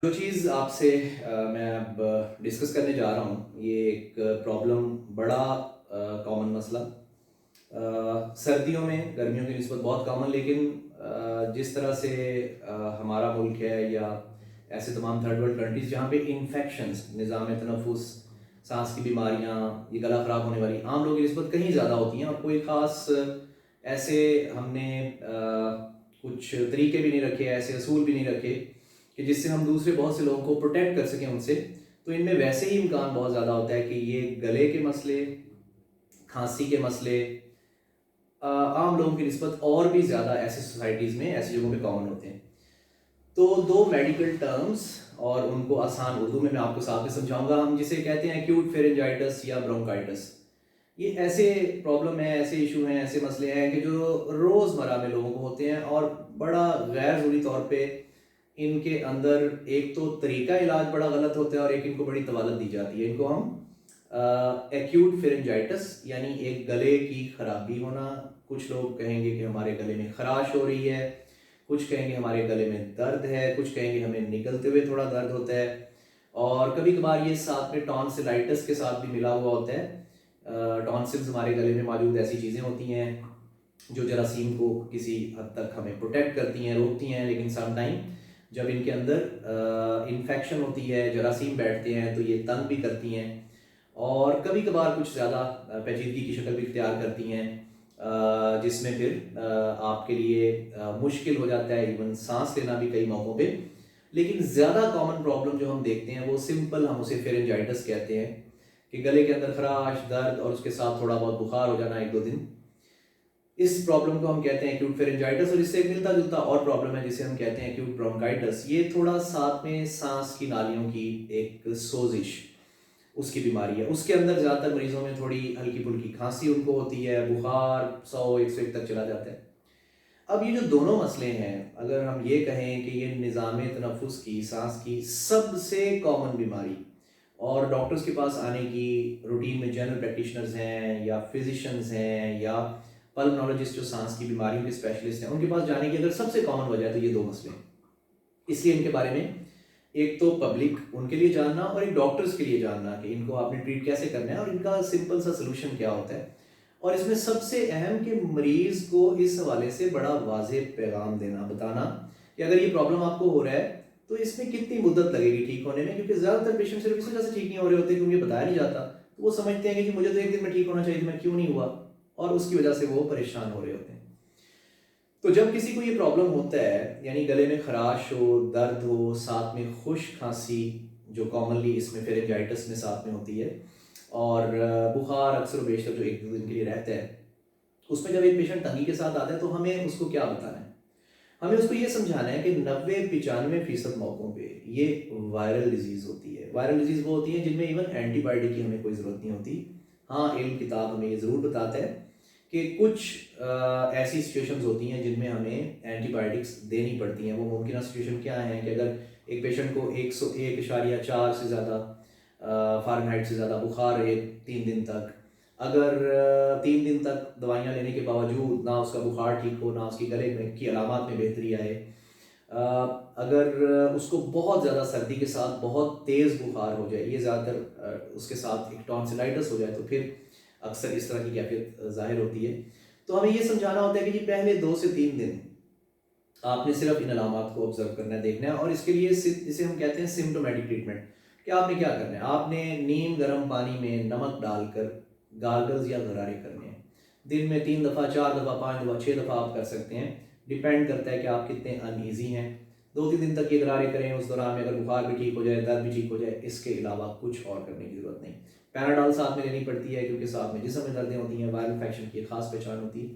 जो चीज़ आपसे मैं अब डिस्कस करने जा रहा हूँ, ये एक प्रॉब्लम बड़ा कॉमन मसला सर्दियों में गर्मियों की निस्बत बहुत कॉमन, लेकिन जिस तरह से हमारा मुल्क है या ऐसे तमाम थर्ड वर्ल्ड कंट्रीज़ जहाँ पे इन्फेक्शंस, निज़ाम तनफ़ुस, सांस की बीमारियाँ, ये गला ख़राब होने वाली आम लोगों की निस्बत कहीं ज़्यादा होती हैं और कोई ख़ास ऐसे हमने कुछ तरीके भी नहीं रखे, ऐसे असूल भी नहीं रखे कि जिससे हम दूसरे बहुत से लोगों को प्रोटेक्ट कर सकें उनसे। तो इनमें वैसे ही इम्कान बहुत ज़्यादा होता है कि ये गले के मसले, खांसी के मसले आम लोगों की निस्बत और भी ज़्यादा ऐसे सोसाइटीज़ में, ऐसी जगहों पे कॉमन होते हैं। तो दो मेडिकल टर्म्स और उनको आसान उर्दू में मैं आपको साथ में समझाऊंगा। हम जिसे कहते हैं एक्यूट फेरेंजाइटिस या ब्रोंकाइटिस, ये ऐसे प्रॉब्लम है, ऐसे इशू हैं, ऐसे मसले हैं कि जो रोज़मर्रा में लोगों को होते हैं और बड़ा गैर ज़रूरी तौर पे इनके अंदर एक तो तरीका इलाज बड़ा गलत होता है और एक इनको बड़ी तवालत दी जाती है। इनको हम एक्यूट फेरेंजाइटिस यानी एक गले की खराबी होना, कुछ लोग कहेंगे कि हमारे गले में खराश हो रही है, कुछ कहेंगे हमारे गले में दर्द है, कुछ कहेंगे हमें निकलते हुए थोड़ा दर्द होता है और कभी कभार ये साथ में टॉन्सिलाइटिस के साथ भी मिला हुआ होता है। टॉन्सिल्स हमारे गले में मौजूद ऐसी चीज़ें होती हैं जो जरासीम को किसी हद तक हमें प्रोटेक्ट करती हैं, रोकती हैं, लेकिन सम टाइम जब इनके अंदर इन्फेक्शन होती है, जरासीम बैठते हैं तो ये तंग भी करती हैं और कभी कभार कुछ ज़्यादा पेचीदगी की शक्ल भी इख्तियार करती हैं, जिसमें फिर आपके लिए मुश्किल हो जाता है इवन सांस लेना भी कई मौक़ों पे। लेकिन ज़्यादा कॉमन प्रॉब्लम जो हम देखते हैं वो सिंपल, हम उसे फेरेंजाइटिस कहते हैं कि गले के अंदर खराश, दर्द और उसके साथ थोड़ा बहुत बुखार हो जाना 1-2 दिन। इस प्रॉब्लम को हम कहते हैं एक्यूट फेरेंजाइटिस और इससे एक मिलता जुलता और प्रॉब्लम है जिसे हम कहते हैं एक्यूट ब्रोंकाइटिस। ये थोड़ा साथ में सांस की नालियों की एक सोजिश, उसकी बीमारी है। उसके अंदर ज़्यादातर मरीजों में थोड़ी हल्की फुल्की खांसी उनको होती है, बुखार 100-101 तक चला जाता है। अब ये जो दोनों मसले हैं, अगर हम ये कहें कि ये निज़ाम तनफ़ुस की, सांस की सबसे कॉमन बीमारी और डॉक्टर्स के पास आने की रूटीन में जनरल प्रैक्टिशनर्स हैं या फिजिशियंस हैं या पल्मोनोलॉजिस्ट जो सांस की बीमारियों के स्पेशलिस्ट हैं, उनके पास जाने की अगर सबसे कॉमन वजह है तो ये दो मसले हैं। इसलिए इनके बारे में एक तो पब्लिक उनके लिए जानना और एक डॉक्टर्स के लिए जानना कि इनको आपने ट्रीट कैसे करना है और इनका सिंपल सा सोल्यूशन क्या होता है। और इसमें सबसे अहम कि मरीज को इस हवाले से बड़ा वाज़ेह पैगाम देना, बताना कि अगर ये प्रॉब्लम आपको हो रहा है तो इसमें कितनी मुद्दत लगेगी ठीक होने में, क्योंकि ज़्यादातर पेशेंट सिर्फ इस वजह से ठीक नहीं हो रहे होते कि उन्हें बताया नहीं जाता। तो वो समझते हैं कि मुझे तो एक दिन में ठीक होना चाहिए, मैं क्यों नहीं हुआ, और उसकी वजह से वो परेशान हो रहे होते हैं। तो जब किसी को ये प्रॉब्लम होता है, यानी गले में खराश हो, दर्द हो, साथ में खुश्क खांसी जो कॉमनली इसमें फेरेंजाइटिस में साथ में होती है, और बुखार अक्सर बेशतर जो 1-2 दिन के लिए रहता है, उसमें जब एक पेशेंट तंगी के साथ आता है तो हमें उसको क्या बताना है? हमें उसको ये समझाना है कि 90-95% मौकों पे ये वायरल डिजीज़ होती है। वायरल डिजीज़ वो होती है जिनमें इवन एंटीबायोटिक की हमें कोई ज़रूरत नहीं होती। हाँ, इल्म किताब हमें ये ज़रूर बताता है कि कुछ ऐसी सिचुएशंस होती हैं जिनमें हमें एंटीबायोटिक्स देनी पड़ती हैं। वो मुमकिन सिचुएशन क्या है कि अगर एक पेशेंट को 101.4 से ज़्यादा फ़ारेनहाइट से ज़्यादा बुखार रहे 3 दिन तक, अगर 3 दिन तक दवाइयाँ लेने के बावजूद ना उसका बुखार ठीक हो, ना उसकी गले में की अलामात में बेहतरी आए, अगर उसको बहुत ज़्यादा सर्दी के साथ बहुत तेज़ बुखार हो जाए, ये ज़्यादातर उसके साथ एक टॉन्सिलाइटिस हो जाए, तो फिर अक्सर इस तरह की कैफियत ज़ाहिर होती है। तो हमें ये समझाना होता है कि जी पहले 2 से 3 दिन आपने सिर्फ इन अलामात को ऑब्जर्व करना है, देखना है, और इसके लिए जिसे हम कहते हैं सिम्प्टोमेटिक ट्रीटमेंट, कि आपने क्या करना है, आपने नीम गर्म पानी में नमक डालकर गार्गल्स या गरारे करने हैं। दिन में 3 दफ़ा, 4 दफ़ा, 5 दफ़ा, 6 दफ़ा आप कर सकते हैं, डिपेंड करता है कि आप कितने अनईजी हैं। 2-3 दिन तक ये गरारे करें, उस दौरान में अगर बुखार भी ठीक हो जाए, दर्द भी ठीक हो जाए, इसके अलावा कुछ और करने की ज़रूरत नहीं। पैराडॉल साथ में लेनी पड़ती है क्योंकि साथ में जिस्म में दर्दें होती हैं, वायरल इन्फेक्शन की खास पहचान होती है।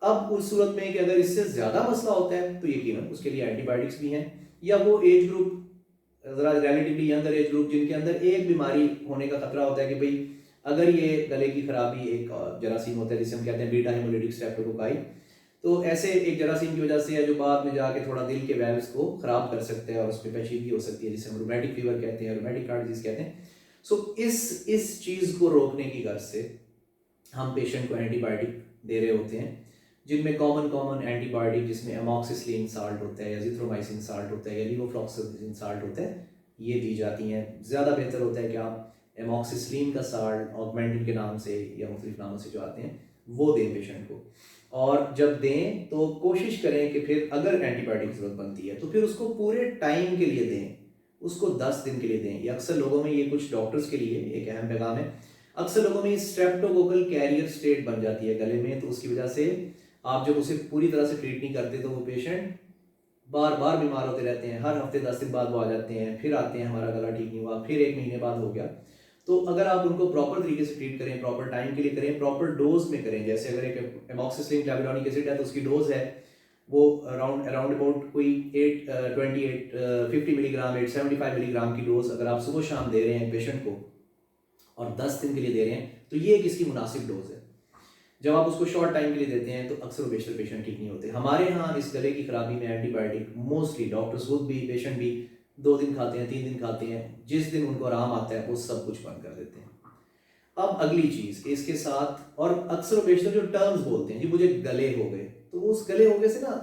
अब उस सूरत में कि अगर इससे ज़्यादा मसला होता है तो यकीनन उसके लिए एंटीबायोटिक्स भी हैं, या वो एज ग्रुप ज़रा रिलेटिवली यंगर एज ग्रुप जिनके अंदर एक बीमारी होने का खतरा होता है कि भाई अगर ये गले की खराबी एक जरासीम होता है जिसे हम कहते हैं बीटा हेमोलिटिक स्ट्रेप्टोकोकाई, तो ऐसे एक जरासीम की वजह से है जो बाद में जाके थोड़ा दिल के वैल्व्स को ख़राब कर सकते हैं और उसमें पेचीदगी हो सकती है जिसे हम रूमेटिक फीवर कहते हैं, रूमेटिक हार्ट डिजीज़ कहते हैं। सो इस चीज़ को रोकने की गर्ज से हम पेशेंट को एंटीबायोटिक दे रहे होते हैं। जिनमें कॉमन कॉमन एंटीबायोटिक जिसमें एमॉक्सिसिलिन साल्ट होता है या जिथ्रोमाइसिन साल्ट होता है या लीवोफ्लॉक्सासिन साल्ट होता है, ये दी जाती हैं। ज़्यादा बेहतर होता है कि आप एमॉक्सिसिलिन का साल्ट ऑगमेंटिन के नाम से या मुख्तलिफ नामों से जो आते हैं वो दें पेशेंट को। और जब दें तो कोशिश करें कि फिर अगर एंटीबायोटिक की ज़रूरत बनती है तो फिर उसको पूरे टाइम के लिए दें, उसको 10 दिन के लिए दें। ये अक्सर लोगों में, ये कुछ डॉक्टर्स के लिए एक अहम पैगाम है, अक्सर लोगों में स्ट्रेप्टोकोकल कैरियर स्टेट बन जाती है गले में, तो उसकी वजह से आप जब उसे पूरी तरह से ट्रीट नहीं करते तो वो पेशेंट बार बार बीमार होते रहते हैं। हर हफ्ते 10 दिन बाद वो आ जाते हैं, फिर आते हैं हमारा गला ठीक नहीं हुआ, फिर 1 महीने बाद हो गया। तो अगर आप उनको प्रॉपर तरीके से ट्रीट करें, प्रॉपर टाइम के लिए करें, प्रॉपर डोज में करें, जैसे अगर एक एमॉक्सिसिलिन क्लाविडोनिक एसिड है तो उसकी डोज है वो अराउंड अबाउट कोई 50 मिलीग्राम 875 मिलीग्राम की डोज अगर आप सुबह शाम दे रहे हैं पेशेंट को और 10 दिन के लिए दे रहे हैं तो ये एक इसकी मुनासिब डोज है। जब आप उसको शॉर्ट टाइम के लिए देते हैं तो अक्सर बेशतर पेशेंट ठीक नहीं होते। हमारे यहाँ इस गले की खराबी में एंटीबायोटिक मोस्टली डॉक्टर्स खुद भी, पेशेंट भी 2 दिन खाते हैं, 3 दिन खाते हैं, जिस दिन उनको आराम आता है वो सब कुछ बंद कर देते हैं। अब अगली चीज़ इसके साथ, और अक्सर बेशतर जो टर्म्स बोलते हैं जी मुझे गले हो गए, तो उस गले हो गए से ना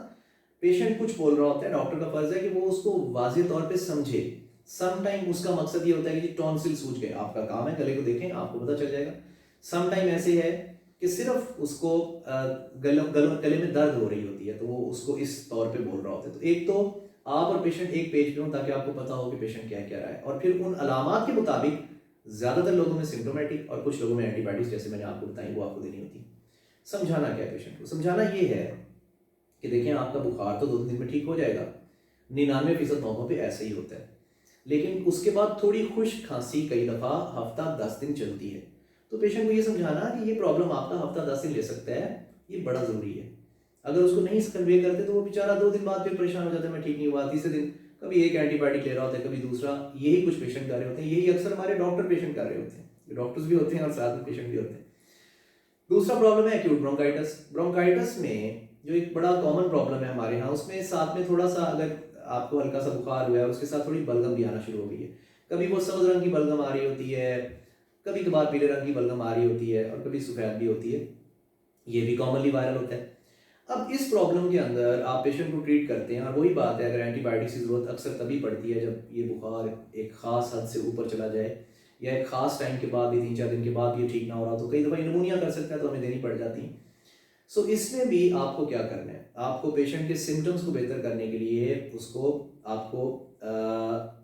पेशेंट कुछ बोल रहा होता है, डॉक्टर का फर्ज है कि वो उसको वाज़ेह तौर पे समझे। सम टाइम उसका मकसद ये होता है कि जी टॉन्सिल सूज गए, आपका काम है गले को देखें, आपको पता चल जाएगा। सम टाइम ऐसे है कि सिर्फ उसको गले में दर्द हो रही होती है तो वो उसको इस तौर पे बोल रहा होता है। तो एक तो आप और पेशेंट एक पेज पे हो ताकि आपको पता हो कि पेशेंट क्या कह रहा है, और फिर उन अलामात के मुताबिक ज़्यादातर लोगों में सिम्टोमेटिक और कुछ लोगों में एंटीबायोटिक्स जैसे मैंने आपको बताई वो आपको देनी होती है। समझाना क्या है पेशेंट को? समझाना ये है कि देखें आपका बुखार तो 2 दिन में ठीक हो जाएगा, 99% मौकों पे ऐसे ही होता है, लेकिन उसके बाद थोड़ी खुश्क खांसी कई दफ़ा हफ्ता 10 दिन चलती है। तो पेशेंट को ये समझाना कि ये प्रॉब्लम आपका हफ्ता 10 दिन ले सकता है, ये बड़ा ज़रूरी है। अगर उसको नहीं कन्वे करते तो वो बेचारा 2 दिन बाद फिर परेशान हो जाता है, मैं ठीक नहीं हुआ, तीसरे दिन कभी एक एंटीबायोटिक ले रहा होता है, कभी दूसरा। यही कुछ पेशेंट कर रहे होते हैं, यही अक्सर हमारे डॉक्टर पेशेंट कर रहे होते हैं। डॉक्टर्स भी होते हैं और साथ में पेशेंट भी होते हैं। दूसरा प्रॉब्लम है एक्यूट ब्रोंकाइटिस। ब्रोंकाइटिस में जो एक बड़ा कॉमन प्रॉब्लम है हमारे यहाँ, उसमें साथ में थोड़ा सा अगर आपको हल्का सा बुखार हुआ है उसके साथ थोड़ी बलगम भी आना शुरू हो गई है। कभी वो सब्ज रंग की बलगम आ रही होती है, कभी कभार पीले रंग की बलगम आ रही होती है, और कभी सफ़ेद भी होती है। ये भी कॉमनली वायरल होता है। अब इस प्रॉब्लम के अंदर आप पेशेंट को ट्रीट करते हैं, और वही बात है, अगर एंटीबायोटिक्स की ज़रूरत अक्सर तभी पड़ती है जब ये बुखार एक ख़ास हद से ऊपर चला जाए, या एक ख़ास टाइम के बाद भी 3-4 दिन के बाद ये ठीक ना हो रहा, तो कई दफ़ा निमोनिया कर सकता है तो हमें देनी पड़ जाती है। सो इसमें भी आपको क्या करना है, आपको पेशेंट के सिम्टम्स को बेहतर करने के लिए उसको आपको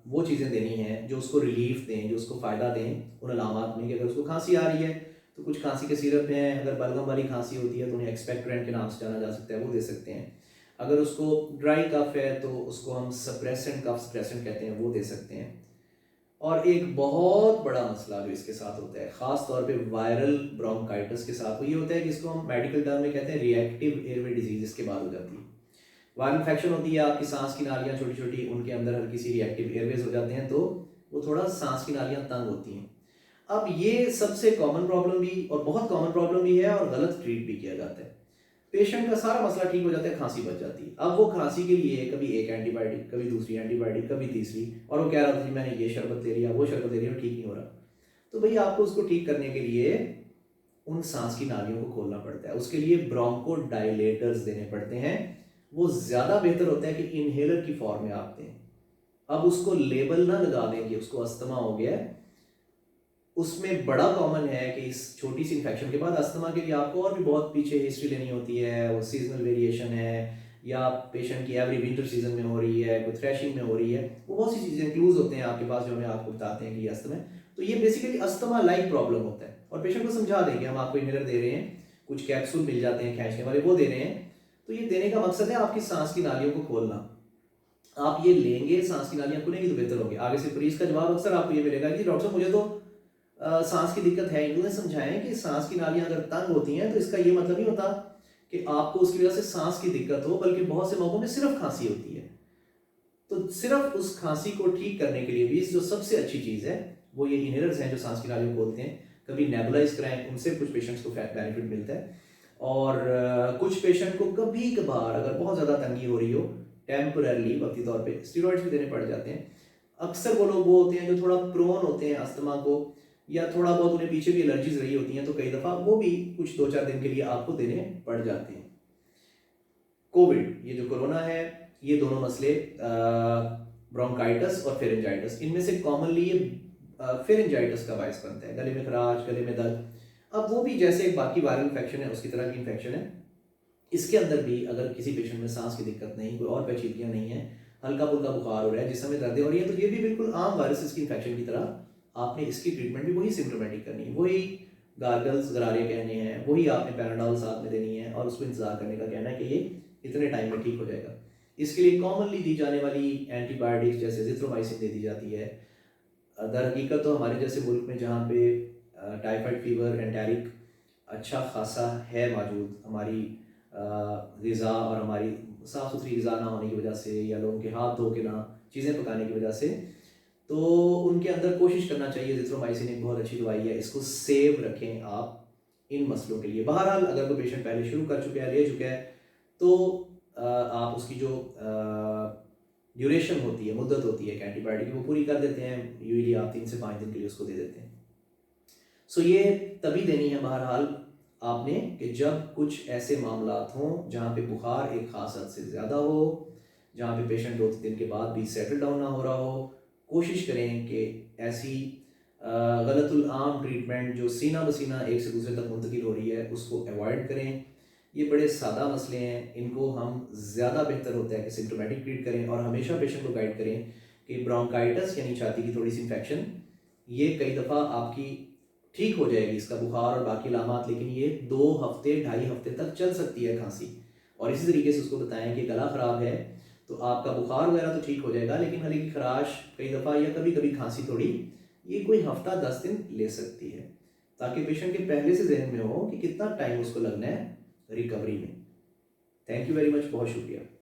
वो चीज़ें देनी हैं जो उसको रिलीफ दें, जो उसको फ़ायदा दें उन अलामात में। कि अगर उसको खांसी आ रही है तो कुछ खांसी के सिरप हैं, अगर बलगम वाली खांसी होती है तो उन्हें एक्सपेक्टोरेंट के नाम से जाना जा सकता है, वो दे सकते हैं। अगर उसको ड्राई कफ है तो उसको हम सप्रेसेंट कफ सप्रेसेंट कहते हैं, वो दे सकते हैं। और एक बहुत बड़ा मसला जो इसके साथ होता है, ख़ास तौर पे वायरल ब्रोंकाइटिस के साथ, वो ये होता है कि इसको हम मेडिकल टर्म में कहते हैं रिएक्टिव एयरवे डिजीज। इसके बाद हो जाती है वायरल इन्फेक्शन होती है, आपकी सांस की नालियाँ छोटी छोटी, उनके अंदर हल्की सी रिएक्टिव एयरवेज हो जाते हैं, तो वो थोड़ा सांस की नालियाँ तंग होती हैं। अब ये सबसे कॉमन प्रॉब्लम भी और बहुत कॉमन प्रॉब्लम भी है, और गलत ट्रीट भी किया जाता है। पेशेंट का सारा मसला ठीक हो जाता है, खांसी बच जाती है। अब वो खांसी के लिए कभी एक एंटीबायोटिक, कभी दूसरी एंटीबायोटिक, कभी तीसरी, और वो कह रहा था कि मैंने ये शरबत ले लिया, वो शरबत ले लिया, ठीक नहीं हो रहा। तो भैया आपको उसको ठीक करने के लिए उन सांस की नालियों को खोलना पड़ता है, उसके लिए ब्रोंको डायलेटर्स देने पड़ते हैं। वो ज़्यादा बेहतर होता है कि इनहेलर की फॉर्म में आप दें। अब उसको लेबल ना लगा दें कि उसको अस्थमा हो गया है। उसमें बड़ा कॉमन है कि इस छोटी सी इन्फेक्शन के बाद अस्थमा के लिए आपको और भी बहुत पीछे हिस्ट्री लेनी होती है, वो सीजनल वेरिएशन है, या पेशेंट की एवरी विंटर सीजन में हो रही है, कोई थ्रेशिंग में हो रही है, वो बहुत सी चीज़ें क्लूज होते हैं आपके पास जो हमें आपको बताते हैं कि ये अस्थमा है। तो ये बेसिकली अस्थमा लाइक प्रॉब्लम होता है, और पेशेंट को समझा देंगे हम आपको इनहेलर दे रहे हैं, कुछ कैप्सूल मिल जाते हैं खींचने वाले, वो दे रहे हैं। तो ये देने का मकसद है आपकी सांस की नालियों को खोलना। आप ये लेंगे, सांस की नालियाँ खुलेंगी तो बेहतर होगी। आगे से मरीज का जवाब अक्सर आपको ये मिलेगा कि डॉक्टर साहब मुझे तो सांस की दिक्कत है। इन्होंने समझाया कि सांस की नालियां अगर तंग होती हैं तो इसका ये मतलब नहीं होता कि आपको उसकी वजह से सांस की दिक्कत हो, बल्कि बहुत से मौकों में सिर्फ खांसी होती है। तो सिर्फ उस खांसी को ठीक करने के लिए भी जो सबसे अच्छी चीज़ है वो ये इनहेलर्स हैं जो सांस की नालियों को खोलते हैं। कभी नेबुलाइज कराएं, उनसे कुछ पेशेंट्स को बेनिफिट मिलता है। और कुछ पेशेंट को कभी कभार अगर बहुत ज़्यादा तंगी हो रही हो, टेम्पररली वक्ती तौर पे स्टेरॉइड्स भी देने पड़ जाते हैं। अक्सर वो लोग वो होते हैं जो थोड़ा प्रोन होते हैं अस्थमा को, या थोड़ा बहुत उन्हें पीछे भी एलर्जीज रही होती हैं, तो कई दफ़ा वो भी कुछ 2-4 दिन के लिए आपको देने पड़ जाते हैं। कोविड, ये जो कोरोना है, ये दोनों मसले ब्रोंकाइटिस और फेरेंजाइटिस, इनमें से कॉमनली ये फेरेंजाइटिस का बायस बनता है, गले में खराश, गले में दर्द। अब वो भी जैसे एक बाकी वायरल इन्फेक्शन है उसकी तरह की इन्फेक्शन है। इसके अंदर भी अगर किसी पेशेंट में सांस की दिक्कत नहीं, कोई और पेचीदगियाँ नहीं है, हल्का फुल्का बुखार हो रहा है, जिस समय दर्द हो रही है, तो ये भी बिल्कुल आम वायरस की इन्फेक्शन की तरह आपने इसकी ट्रीटमेंट भी वही सिम्प्टोमेटिक करनी है, वही गार्गल्स गरारे कहने हैं, वही आपने पैराडॉल साथ में देनी है और उसको इंतजार करने का कहना है कि ये इतने टाइम में ठीक हो जाएगा। इसके लिए कॉमनली दी जाने वाली एंटीबायोटिक्स जैसे जिथ्रोमाइसिन दे दी जाती है। दर हकीकत तो हमारे जैसे मुल्क में जहाँ पे टाइफाइड फीवर, एंटेरिक अच्छा खासा है मौजूद, हमारी ग़िज़ा और हमारी साफ़ सुथरी ग़िज़ा ना होने की वजह से, या लोगों के हाथ धो के ना चीज़ें पकाने की वजह से, तो उनके अंदर कोशिश करना चाहिए। जिथ्रोमाइसिन एक बहुत अच्छी दवाई है, इसको सेव रखें आप इन मसलों के लिए। बहरहाल अगर कोई पेशेंट पहले शुरू कर चुका है, ले चुका है, तो आप उसकी जो ड्यूरेशन होती है, मुद्दत होती है एंटीबायोटिक की, वो पूरी कर देते हैं। यूजली आप 3 से 5 दिन के लिए उसको दे देते हैं। सो ये तभी देनी है बहरहाल आपने कि जब कुछ ऐसे मामलात हों जहाँ पे बुखार एक ख़ास हद से ज़्यादा हो, जहाँ पे पेशेंट 2 दिन के बाद भी सेटल डाउन ना हो रहा हो। कोशिश करें कि ऐसी गलतुल आम ट्रीटमेंट जो सीना बसीना एक से दूसरे तक मुंतकिल हो रही है, उसको अवॉइड करें। ये बड़े सादा मसले हैं, इनको हम ज़्यादा बेहतर होता है कि सिम्प्टोमेटिक ट्रीट करें और हमेशा पेशेंट को गाइड करें कि ब्रोंकाइटिस यानी छाती की थोड़ी सी इन्फेक्शन, ये कई दफ़ा आपकी ठीक हो जाएगी, इसका बुखार और बाकी अलामात, लेकिन ये 2 हफ्ते 2.5 हफ्ते तक चल सकती है खांसी। और इसी तरीके से उसको बताएं कि गला ख़राब है तो आपका बुखार वगैरह तो ठीक हो जाएगा, लेकिन हल्की की खराश कई दफ़ा या कभी कभी खांसी थोड़ी, ये कोई हफ्ता 10 दिन ले सकती है, ताकि पेशेंट के पहले से जहन में हो कि कितना टाइम उसको लगना है रिकवरी में। थैंक यू वेरी मच, बहुत शुक्रिया।